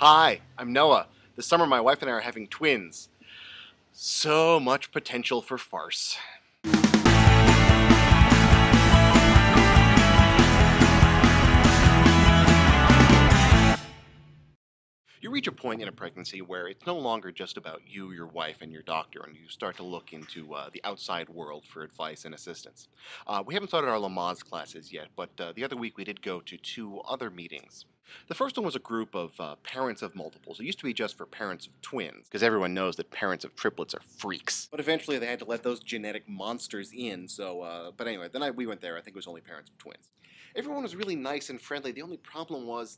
Hi, I'm Noah. This summer my wife and I are having twins. So much potential for farce. You reach a point in a pregnancy where it's no longer just about you, your wife, and your doctor, and you start to look into the outside world for advice and assistance. We haven't started our Lamaze classes yet, but the other week we did go to two other meetings. The first one was a group of parents of multiples. It used to be just for parents of twins, because everyone knows that parents of triplets are freaks. But eventually they had to let those genetic monsters in, but anyway, the night we went there, I think it was only parents of twins. Everyone was really nice and friendly. The only problem was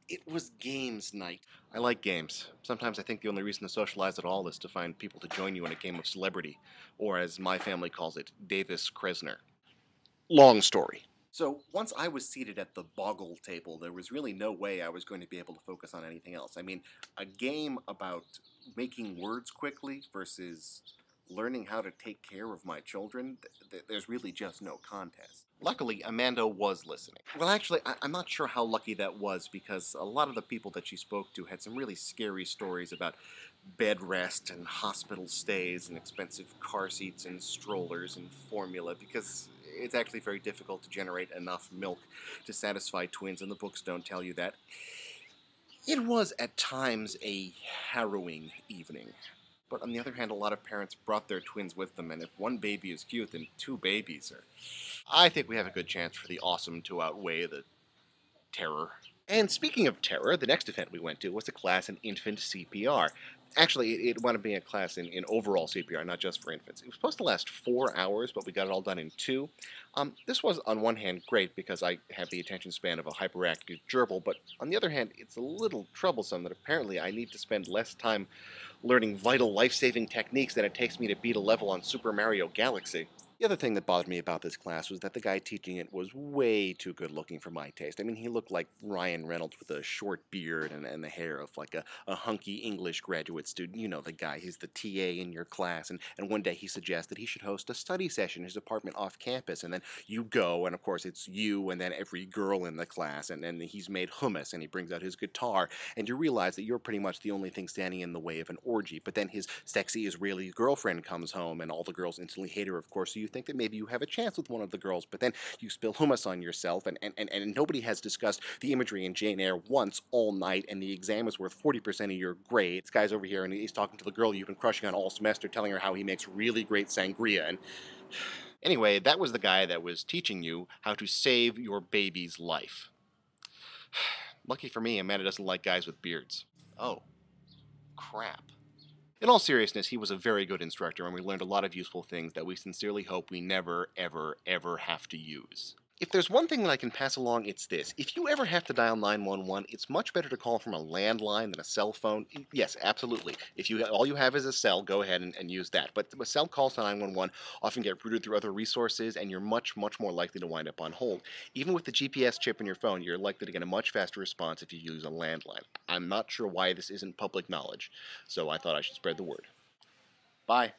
it was games night. I like games. Sometimes I think the only reason to socialize at all is to find people to join you in a game of celebrity, or as my family calls it, Davis Kresner. Long story. So once I was seated at the boggle table, there was really no way I was going to be able to focus on anything else. I mean, a game about making words quickly versus learning how to take care of my children, there's really just no contest. Luckily, Amanda was listening. Well, actually, I'm not sure how lucky that was because a lot of the people that she spoke to had some really scary stories about bed rest and hospital stays and expensive car seats and strollers and formula because it's actually very difficult to generate enough milk to satisfy twins, and the books don't tell you that. It was at times a harrowing evening. But on the other hand, a lot of parents brought their twins with them, and if one baby is cute, then two babies are... I think we have a good chance for the awesome to outweigh the terror. And speaking of terror, the next event we went to was a class in infant CPR. Actually, it wound up being a class in overall CPR, not just for infants. It was supposed to last 4 hours, but we got it all done in 2. This was, on one hand, great because I have the attention span of a hyperactive gerbil, but on the other hand, it's a little troublesome that apparently I need to spend less time learning vital life-saving techniques than it takes me to beat a level on Super Mario Galaxy. The other thing that bothered me about this class was that the guy teaching it was way too good looking for my taste. I mean, he looked like Ryan Reynolds with a short beard and the hair of like a hunky English graduate student. You know the guy, he's the TA in your class, and one day he suggested he should host a study session in his apartment off campus, and then you go, and of course it's you and then every girl in the class, and then he's made hummus, and he brings out his guitar, and you realize that you're pretty much the only thing standing in the way of an orgy. But then his sexy Israeli girlfriend comes home, and all the girls instantly hate her, of course, so you think that maybe you have a chance with one of the girls, but then you spill hummus on yourself, and nobody has discussed the imagery in Jane Eyre once all night, and the exam is worth 40% of your grade. This guy's over here, and he's talking to the girl you've been crushing on all semester, telling her how he makes really great sangria, and... Anyway, that was the guy that was teaching you how to save your baby's life. Lucky for me, Amanda doesn't like guys with beards. Oh, crap. In all seriousness, he was a very good instructor, and we learned a lot of useful things that we sincerely hope we never, ever, ever have to use. If there's one thing that I can pass along, it's this. If you ever have to dial 911, it's much better to call from a landline than a cell phone. Yes, absolutely. If all you have is a cell, go ahead and use that. But cell calls to 911 often get routed through other resources, and you're much, much more likely to wind up on hold. Even with the GPS chip in your phone, you're likely to get a much faster response if you use a landline. I'm not sure why this isn't public knowledge, so I thought I should spread the word. Bye.